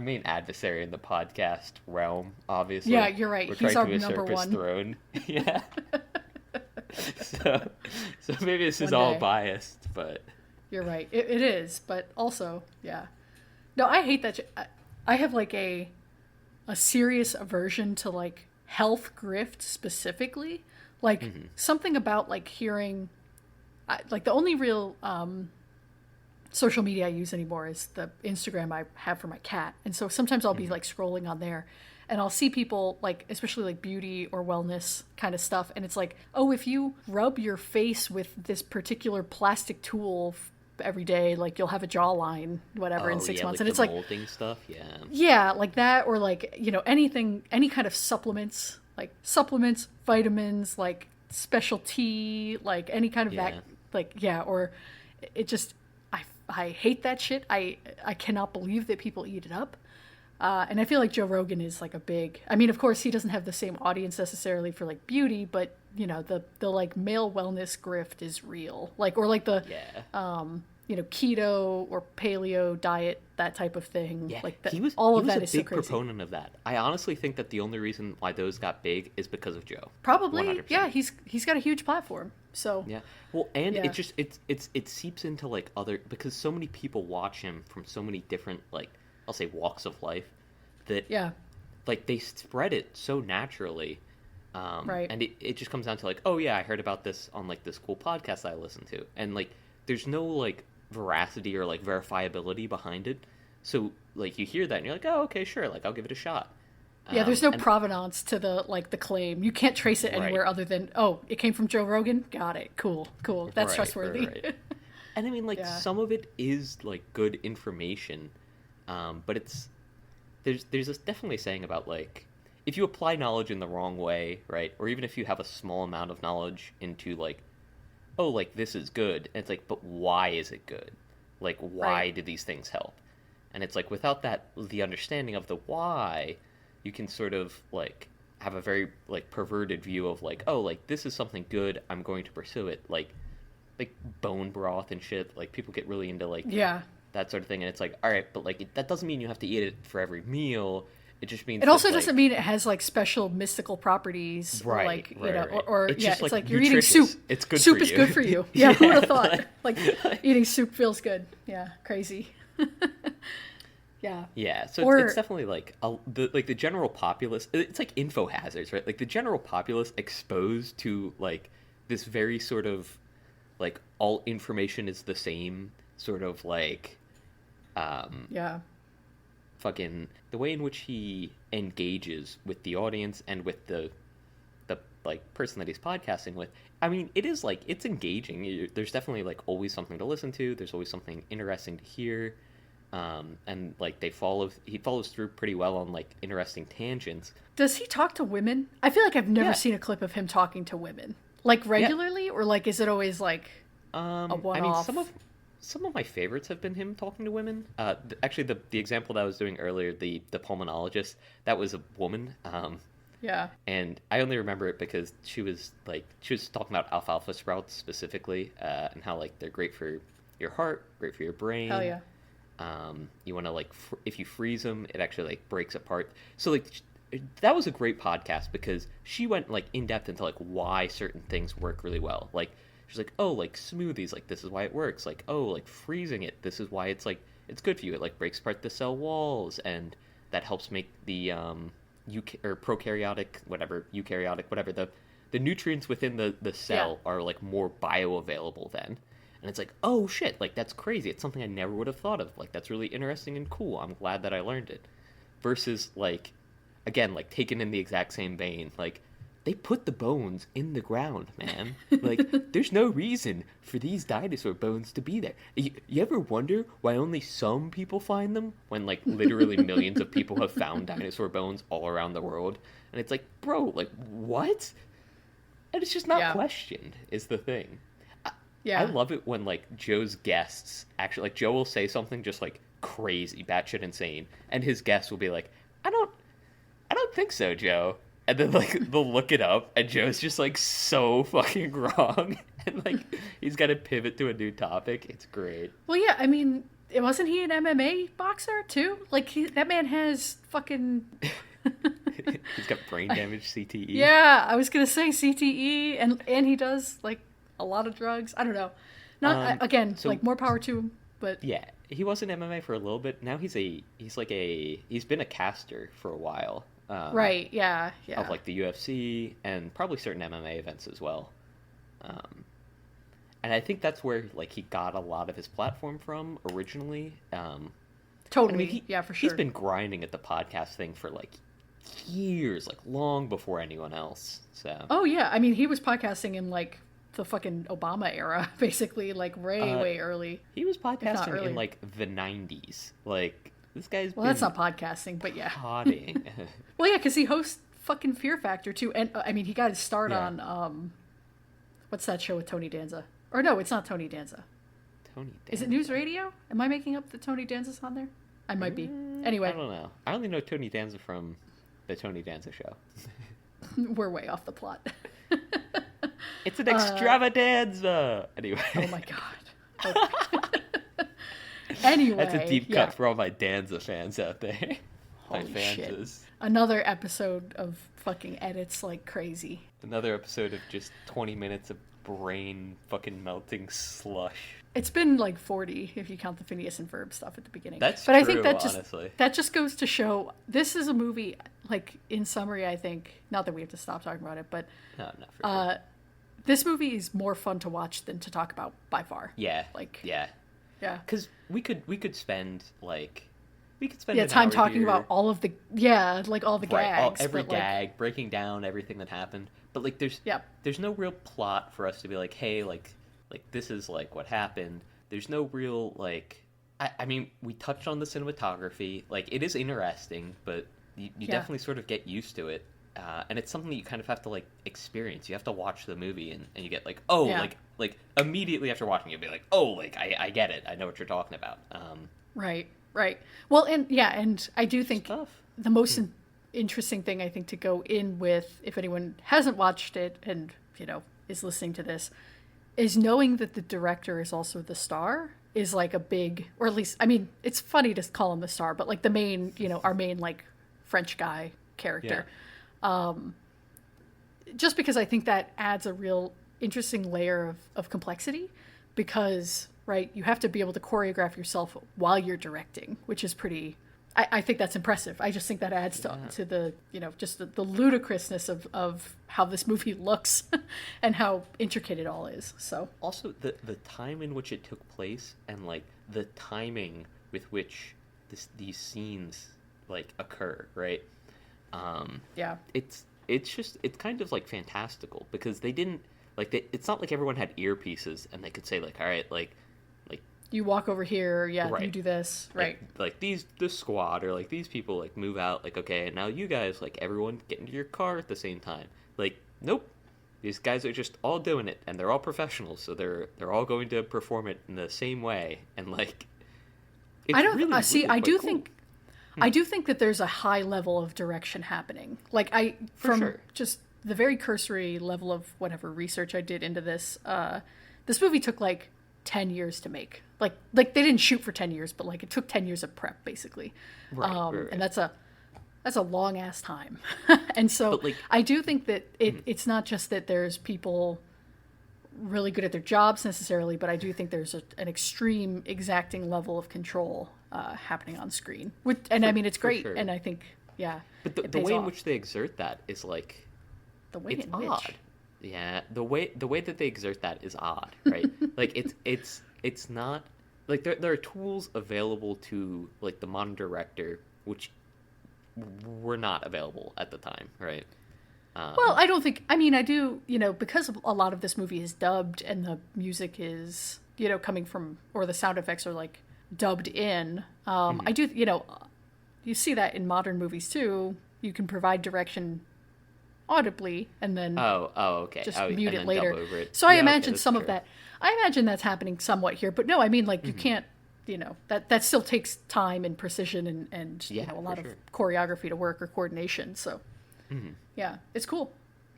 main adversary in the podcast realm. Yeah, Obviously, you're right. we're He's trying our to number usurp his one. throne. Yeah. So so maybe this is One all day. biased, but You're right. It is, but also, yeah. No, I hate that. I have like a serious aversion to like health grift specifically. Like something about like hearing, like the only real social media I use anymore is the Instagram I have for my cat. And so sometimes I'll be like scrolling on there and I'll see people like, especially like beauty or wellness kind of stuff. And it's like, oh, if you rub your face with this particular plastic tool every day, like you'll have a jawline, whatever, in oh six yeah, months. like And the it's like, molding stuff. Yeah. yeah, like that, or like, anything, any kind of supplements, like supplements, vitamins, like special tea, like any kind of that, Yeah. like, yeah, or it just, I hate that shit. I cannot believe that people eat it up. And I feel like Joe Rogan is like a big, I mean, of course he doesn't have the same audience necessarily for like beauty, but you know, the like male wellness grift is real. Like, or like the, you know, keto or paleo diet, that type of thing. Yeah, Like that, he was all he of was that a is so big crazy. proponent of that. I honestly think that the only reason why those got big is because of Joe. Probably, 100%. yeah, he's got a huge platform. So Yeah. Well, and yeah. it seeps into like other, because so many people watch him from so many different, like, I'll say walks of life, that Yeah. like they spread it so naturally. Right. And it just comes down to like, oh yeah, I heard about this on like this cool podcast I listened to. And like there's no like veracity or like verifiability behind it. So like you hear that and you're like, oh okay, sure, like I'll give it a shot. Yeah, there's no And provenance to the claim. You can't trace it right, anywhere other than, oh, it came from Joe Rogan. Got it. Cool. That's trustworthy. right. And I mean, like, Yeah. some of it is like good information, but there's this definitely saying about like if you apply knowledge in the wrong way, right, or even if you have a small amount of knowledge into like, oh, like this is good, and it's like, but why is it good? Like, why Right. do these things help? And it's like without the understanding of the why, you can sort of like have a very like perverted view of like, oh, like this is something good, I'm going to pursue it, like bone broth and shit. Like people get really into like Yeah. that sort of thing, and it's like, all right, but like that doesn't mean you have to eat it for every meal. It just means It also that, doesn't like, mean it has like special mystical properties, or right, like, you right, know, right. or It's yeah, just, it's like, like you're eating soup. nutritious. It's good Soup for is you. good for you. Yeah, who would have thought? like, Like eating soup feels good. Yeah, crazy. Yeah. yeah. So Or it's definitely like the general populace. It's like info hazards, right? Like the general populace exposed to like this very sort of like all information is the same sort of like yeah. fucking the way in which he engages with the audience and with the like person that he's podcasting with. I mean, it is like it's engaging. There's definitely like always something to listen to. There's always something interesting to hear, and like he follows through pretty well on like interesting tangents. Does he talk to women? I feel like I've never Yeah, seen a clip of him talking to women. Like yeah. regularly, or like is it always like a I mean, one-off? some of my favorites have been him talking to women. Actually, the example that I was doing earlier, the pulmonologist, that was a woman. Yeah. And I only remember it because she was talking about alfalfa sprouts specifically, and how like they're great for your heart, great for your brain. Hell yeah. You want to like if you freeze them, it actually like breaks apart. So like that was a great podcast because she went like in depth into like why certain things work really well. Like she's like, oh, like smoothies, like this is why it works. Like, oh, like freezing it, this is why it's like it's good for you. It like breaks apart the cell walls, and that helps make the or prokaryotic, whatever, eukaryotic, whatever, the nutrients within the cell are like more bioavailable then. And it's like, oh shit, like that's crazy. It's something I never would have thought of. Like that's really interesting and cool. I'm glad that I learned it. Versus like, again, like taken in the exact same vein, like they put the bones in the ground, man. Like there's no reason for these dinosaur bones to be there. You ever wonder why only some people find them when like literally millions of people have found dinosaur bones all around the world? And it's like, bro, like what? And it's just not Yeah. questioned is the thing. Yeah. I love it when like Joe's guests actually, like Joe will say something just like crazy, batshit insane, and his guests will be like, I don't think so, Joe. And then like they'll look it up, and Joe's just like so fucking wrong, and like he's got to pivot to a new topic. It's great. Well, yeah, I mean, wasn't he an MMA boxer too? Like that man has fucking. He's got brain damage, CTE. Yeah, I was gonna say CTE, and he does like a lot of drugs. I don't know. Not again, so- like more power to him, but Yeah, he was in MMA for a little bit. Now he's been a caster for a while. right, yeah, yeah. Of like the UFC and probably certain MMA events as well. And I think that's where like he got a lot of his platform from originally. Totally, yeah, for sure. He's been grinding at the podcast thing for like years, like long before anyone else. So Oh yeah, I mean, he was podcasting in like the fucking Obama era, basically, like way early. he was podcasting earlier. in like the 90s. Like this guy's Well, been that's not podcasting, but yeah. podding. Well, yeah, because he hosts fucking Fear Factor too, and I mean, he got his start Yeah. on what's that show with Tony Danza? Or no, it's not Tony Danza. Tony Is it Danza. News Radio? Am I making up that Tony Danza's on there? I might be. Anyway. I don't know. I only know Tony Danza from the Tony Danza Show. We're way off the plot. It's an extravaganza! Anyway. Oh my god. Okay. Anyway. That's a deep cut for all my Danza fans out there. Holy my shit. fanses. Another episode of fucking edits like crazy. Another episode of just 20 minutes of brain fucking melting slush. It's been like 40 if you count the Phineas and Ferb stuff at the beginning. That's but true, I think honestly. that just goes to show this is a movie, like, in summary, I think, not that we have to stop talking about it, but No, for sure. this movie is more fun to watch than to talk about by far. Yeah. Yeah. Because we could spend Yeah, time talking here. about all of the all the gags. Every gag, breaking down everything that happened. But like there's no real plot for us to be like, hey, like this is like what happened. There's no real like I mean, we touched on the cinematography. Like it is interesting, but you definitely sort of get used to it. And it's something that you kind of have to like experience. You have to watch the movie and you get like, oh, like immediately after watching it, you'll be like, oh, like I get it. I know what you're talking about. Right. Well, and I do think the most interesting thing I think to go in with, if anyone hasn't watched it and, is listening to this, is knowing that the director is also the star is like a big, or at least, I mean, it's funny to call him the star, but like the main, our main like French guy character. Yeah. Just because I think that adds a real interesting layer of complexity because, right, you have to be able to choreograph yourself while you're directing, which is pretty, I think that's impressive. I just think that adds to the, just the ludicrousness of how this movie looks and how intricate it all is. So also the time in which it took place and like the timing with which these scenes like occur, right? It's kind of like fantastical because they didn't it's not like everyone had earpieces and they could say like, all right, like you walk over here, right. You do this, right? Like this squad or like these people like move out, like okay, now you guys like everyone get into your car at the same time. Like nope, these guys are just all doing it and they're all professionals, so they're all going to perform it in the same way and like. It's I don't really, see. Really I do cool. think. I do think that there's a high level of direction happening. Like just the very cursory level of whatever research I did into this, this movie took like 10 years to make. Like they didn't shoot for 10 years, but like it took 10 years of prep basically. Right. And that's a long ass time. And so like, I do think that it's not just that there's people really good at their jobs necessarily, but I do think there's an extreme exacting level of control happening on screen. I mean, it's great. Sure. And I think, But the way in which they exert that is like, it's odd. Yeah, the way that they exert that is odd, right? Like it's not like there are tools available to like the modern director which were not available at the time, right? Well, I don't think. I mean, I do. Because a lot of this movie is dubbed and the music is coming from, or the sound effects are like dubbed in. I do. You see that in modern movies too. You can provide direction audibly and then okay, just mute it later. Over it. So I imagine some of that. I imagine that's happening somewhat here, but no, I mean like you can't. That still takes time and precision and a lot of choreography to work or coordination. So yeah, it's cool.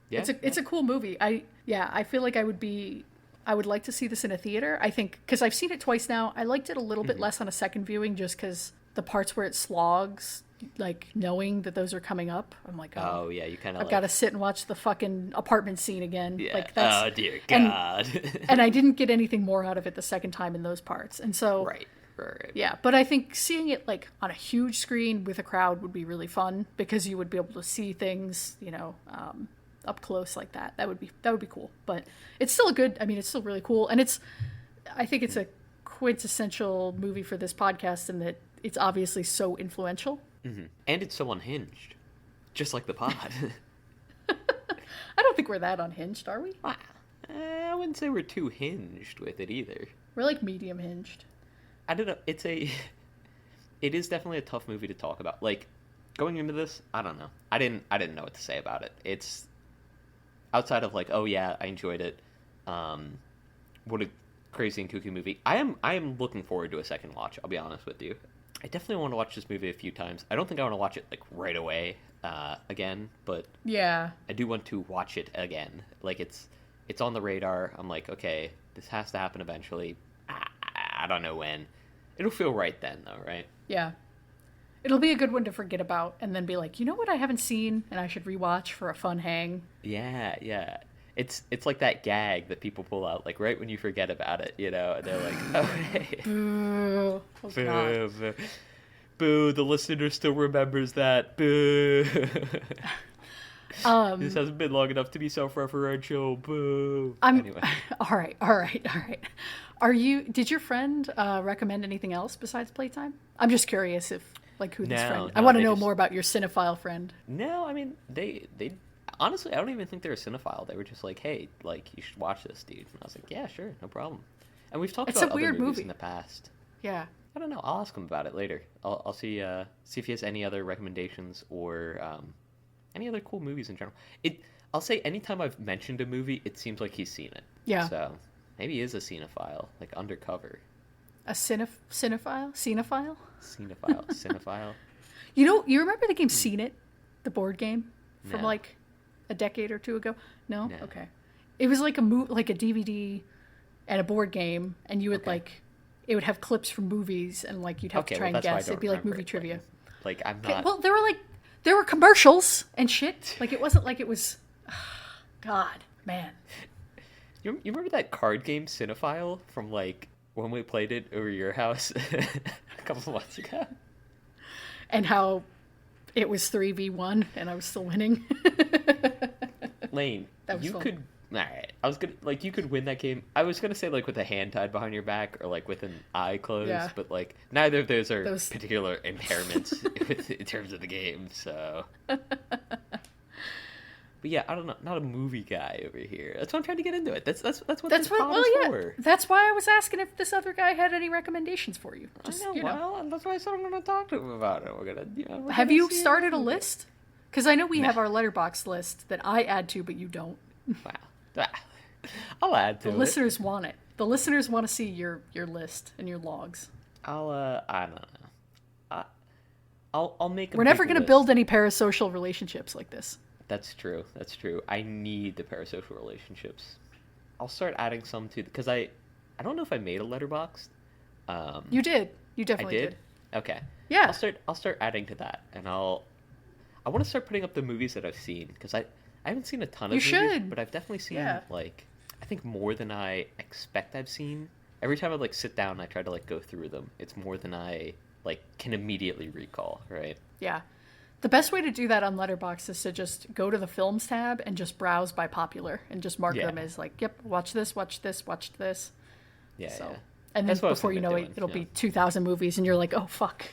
Yeah, it's a cool movie. I feel like I would like to see this in a theater. I think because I've seen it twice now. I liked it a little bit less on a second viewing just because the parts where it slogs, like knowing that those are coming up, I'm like, oh yeah, you kind of. I've got to sit and watch the fucking apartment scene again. Yeah. Like that's, oh dear God. And I didn't get anything more out of it the second time in those parts, and so right. Yeah, but I think seeing it like on a huge screen with a crowd would be really fun because you would be able to see things, up close like that. That would be cool. But it's still it's still really cool, and I think it's a quintessential movie for this podcast in that it's obviously so influential. Mm-hmm. And it's so unhinged, just like the pod. I don't think we're that unhinged, are we? I wouldn't say we're too hinged with it either. We're like medium hinged. I don't know. It is definitely a tough movie to talk about. Like going into this, I don't know. I didn't know what to say about it. It's outside of like, oh yeah, I enjoyed it. What a crazy and kooky movie. I am looking forward to a second watch. I'll be honest with you. I definitely want to watch this movie a few times. I don't think I want to watch it like right away again, but Yeah. I do want to watch it again. Like it's on the radar. I'm like, okay, this has to happen eventually. I don't know when. It'll feel right then, though, right? Yeah. It'll be a good one to forget about and then be like, you know what I haven't seen and I should rewatch for a fun hang. Yeah, yeah. It's like that gag that people pull out, like right when you forget about it, you know, and they're like, oh, hey. Boo. Oh, Boo, God. boo, boo, the listener still remembers that. Boo. This hasn't been long enough to be self-referential. Boo. Anyway. All right. Did your friend recommend anything else besides Playtime? I'm just curious if, like, who this friend... I want to know more about your cinephile friend. No, I mean, they honestly, I don't even think they're a cinephile. They were just like, hey, like, you should watch this, dude. And I was like, yeah, sure, no problem. And we've talked about other movies in the past. Yeah. I don't know. I'll ask him about it later. I'll see if he has any other recommendations or any other cool movies in general. I'll say anytime I've mentioned a movie, it seems like he's seen it. Yeah. So maybe he is a cinephile, like undercover. A cinephile? Cinephile. You remember the game Seen It? The board game? From No. like a decade or two ago? No? Okay. It was like like a DVD and a board game, and you would like... It would have clips from movies, and like you'd have to try and guess. It'd be like movie trivia. Like I'm not. Well, there were commercials and shit. Like it wasn't like it was. God, man. You remember that card game Cinephile from like when we played it over your house a couple of months ago? And how it was 3v1 and I was still winning. Lane, you fun. Could. All right, I was gonna like you could win that game. I was gonna say like with a hand tied behind your back or like with an eye closed, but like neither of those are particular impairments in terms of the game. So, but yeah, I don't know. Not a movie guy over here. That's why I'm trying to get into it. That's what this pod is for. That's why I was asking if this other guy had any recommendations for you. Just, I know. Well, that's why I said I'm gonna talk to him about it. We're gonna. Have you started a list? Because I know we have our letterbox list that I add to, but you don't. Wow. I'll add to it. The listeners want it. The listeners want to see your list and your logs. I don't know. I'll make. We're never going to build any parasocial relationships like this. That's true. I need the parasocial relationships. I'll start adding some too because I don't know if I made a letterbox. You did. You definitely did. Okay. Yeah. I'll start adding to that, and I want to start putting up the movies that I've seen because I haven't seen a ton of movies, but I've definitely seen like I think more than I expect I've seen. Every time I like sit down and I try to like go through them, it's more than I like can immediately recall, right? Yeah. The best way to do that on Letterboxd is to just go to the films tab and just browse by popular and just mark them as like, yep, watch this. Yeah. So, Yeah. And then before you know it, it'll be 2,000 movies and you're like, oh fuck.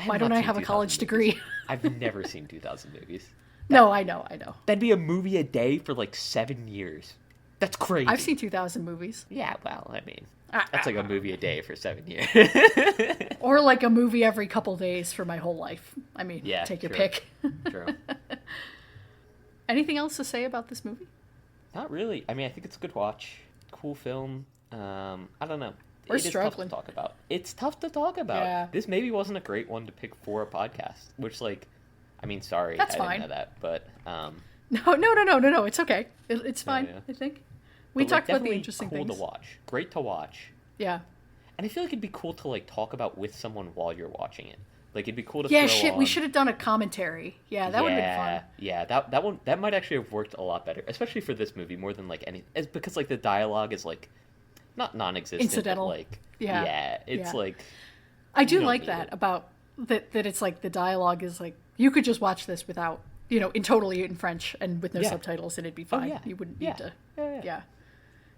Why don't I have a college degree? I've never seen 2,000 movies. No, I know. That'd be a movie a day for like 7 years. That's crazy. I've seen 2,000 movies. Yeah, well, I mean, that's like a movie a day for 7 years. Or like a movie every couple days for my whole life. I mean, take your pick. True. Anything else to say about this movie? Not really. I mean, I think it's a good watch. Cool film. I don't know. We're struggling. It's tough to talk about. Yeah. This maybe wasn't a great one to pick for a podcast, which like... I mean, sorry, that's I fine. didn't know that, but No, it's okay. It's fine. Yeah. I think we talked about the interesting cool things. To watch, great to watch. Yeah, and I feel like it'd be cool to like talk about with someone while you're watching it. Like it'd be cool to we should have done a commentary. Yeah, that would have been fun. Yeah, that might actually have worked a lot better, especially for this movie more than like any. It's because like the dialogue is like not non-existent, incidental. But, like it's like I do like that about that it's like the dialogue is like. You could just watch this without, totally in French and with no subtitles, and it'd be fine. You wouldn't need to. Yeah.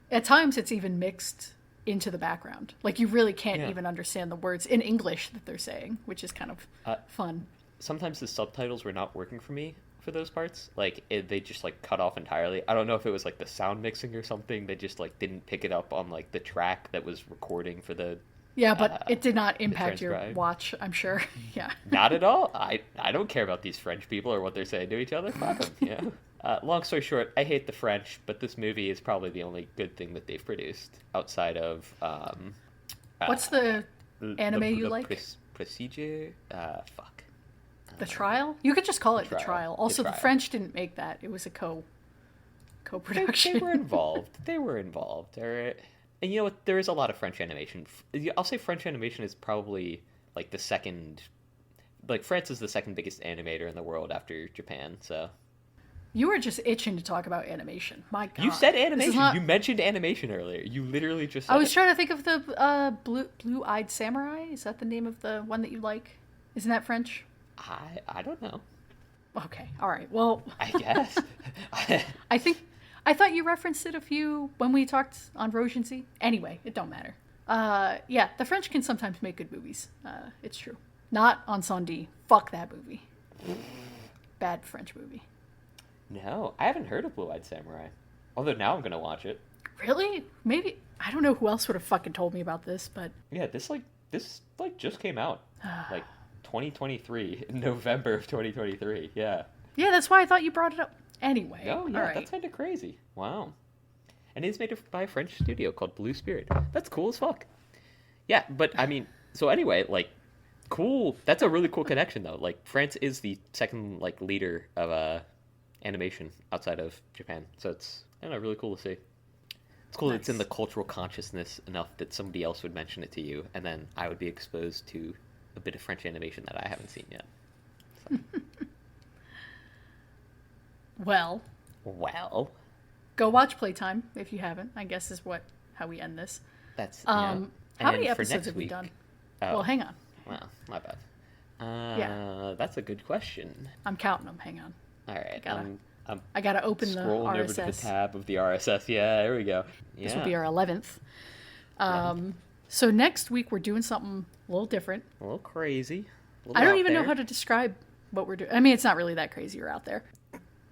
At times, it's even mixed into the background. Like, you really can't even understand the words in English that they're saying, which is kind of fun. Sometimes the subtitles were not working for me for those parts. Like, they just, like, cut off entirely. I don't know if it was, like, the sound mixing or something. They just, like, didn't pick it up on, like, the track that was recording for the... Yeah, but it did not impact your watch, I'm sure. Yeah. Not at all. I don't care about these French people or what they're saying to each other. Fuck them, long story short, I hate the French, but this movie is probably the only good thing that they've produced outside of... What's the anime you like? procedure. Fuck. The Trial? You could just call it The Trial. Trial. Also, The the Trial. French didn't make that. It was a co-production. They were involved. They were involved. All right. And you know what? There is a lot of French animation. I'll say French animation is probably like the second. Like France is the second biggest animator in the world after Japan. So You were just itching to talk about animation. My God. you said animation. Not... You mentioned animation earlier. You literally just. Said I was it. trying to think of the Blue-Eyed Samurai. Is that the name of the one that you like? Isn't that French? I don't know. Okay. All right. Well, I guess. I thought you referenced it a few when we talked on Rogency. Anyway, it don't matter. Yeah, the French can sometimes make good movies. It's true. Not Incendie. Fuck that movie. Bad French movie. No, I haven't heard of Blue-Eyed Samurai. Although now I'm gonna watch it. Really? Maybe I don't know who else would have fucking told me about this, but Yeah, this just came out. Like 2023, in November of 2023. Yeah. Yeah, that's why I thought you brought it up. Anyway. Oh, yeah, all right. that's kind of crazy. Wow. And it's made by a French studio called Blue Spirit. That's cool as fuck. Yeah, but I mean, so anyway, like, cool. That's a really cool connection, though. Like, France is the second, like, leader of animation outside of Japan. So it's, I don't know, really cool to see. It's cool that it's in the cultural consciousness enough that somebody else would mention it to you, and then I would be exposed to a bit of French animation that I haven't seen yet. So. Well, go watch Playtime if you haven't. I guess is how we end this. That's how many for episodes next have we week- done? Oh, Well, hang on. Wow, my bad. Yeah. That's a good question. I'm counting them. Hang on. All right, I'm I gotta open the scrolling over to the RSS. tab of the RSS. Yeah, there we go. Yeah. This will be our 11th. So next week we're doing something a little different. A little crazy. I don't even know how to describe what we're doing. I mean, it's not really that crazy. You're out there.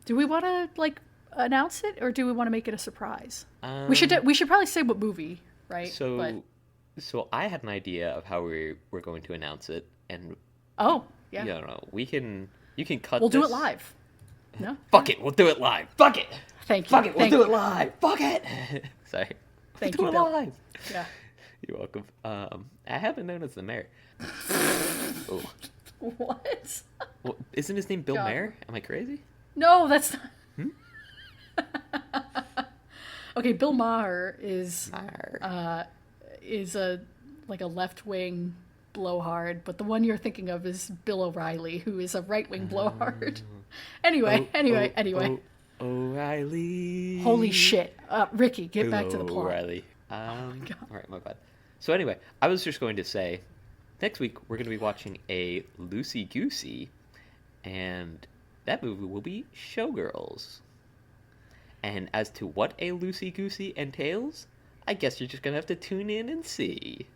Do we want to like announce it, or do we want to make it a surprise? We should probably say what movie, right? So I had an idea of how we're going to announce it, and oh yeah, you know, you can cut. We'll do this. it live. No, Fuck it, we'll do it live. Fuck it. Thank you. Fuck it, we'll do it live. Fuck it. Sorry. Thank we'll you, do it Bill. live. Yeah. You're welcome. I have been known as the mayor. Oh. What? Well, isn't his name Bill God. Mayer? Am I crazy? No, that's not. Okay, Bill Maher is a like a left wing blowhard, but the one you're thinking of is Bill O'Reilly, who is a right wing blowhard. Anyway. O'Reilly. Holy shit, Ricky, get back to the plot. O'Reilly. All right, my bad. So anyway, I was just going to say, next week we're going to be watching a Loosey Goosey, and that movie will be Showgirls. And as to what a Loosey Goosey entails, I guess you're just going to have to tune in and see.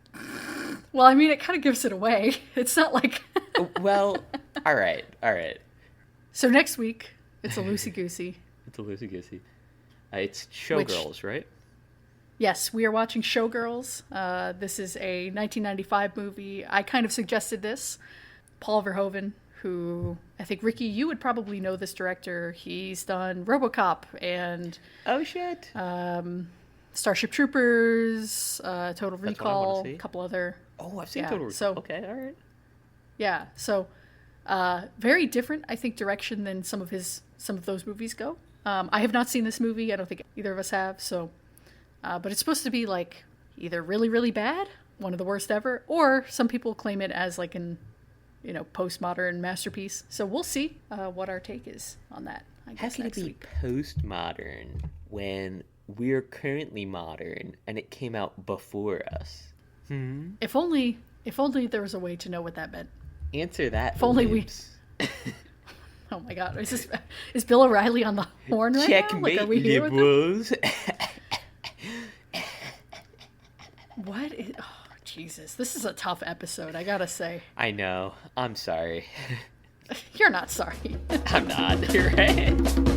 Well, I mean, it kind of gives it away. It's not like... Well, all right. So next week, it's a Loosey Goosey. It's a Loosey Goosey. It's Showgirls, right? Yes, we are watching Showgirls. This is a 1995 movie. I kind of suggested this. Paul Verhoeven, who I think, Ricky, you would probably know this director. He's done RoboCop and... Oh, shit. Starship Troopers, Total Recall, a couple other... Oh, I've seen Total Recall. So, okay, all right. Yeah, so very different, I think, direction than some of those movies go. I have not seen this movie. I don't think either of us have, so... but it's supposed to be like either really, really bad, one of the worst ever, or some people claim it as like an, postmodern masterpiece. So we'll see what our take is on that. I guess How can it be postmodern when we're currently modern and it came out before us? If only there was a way to know what that meant. Answer that. If only we. Oh my God! Is Bill O'Reilly on the horn right now? Checkmate, Like, are we here with liberals. What? Oh, Jesus. This is a tough episode, I gotta say. I know. I'm sorry. You're not sorry. I'm not. You're right.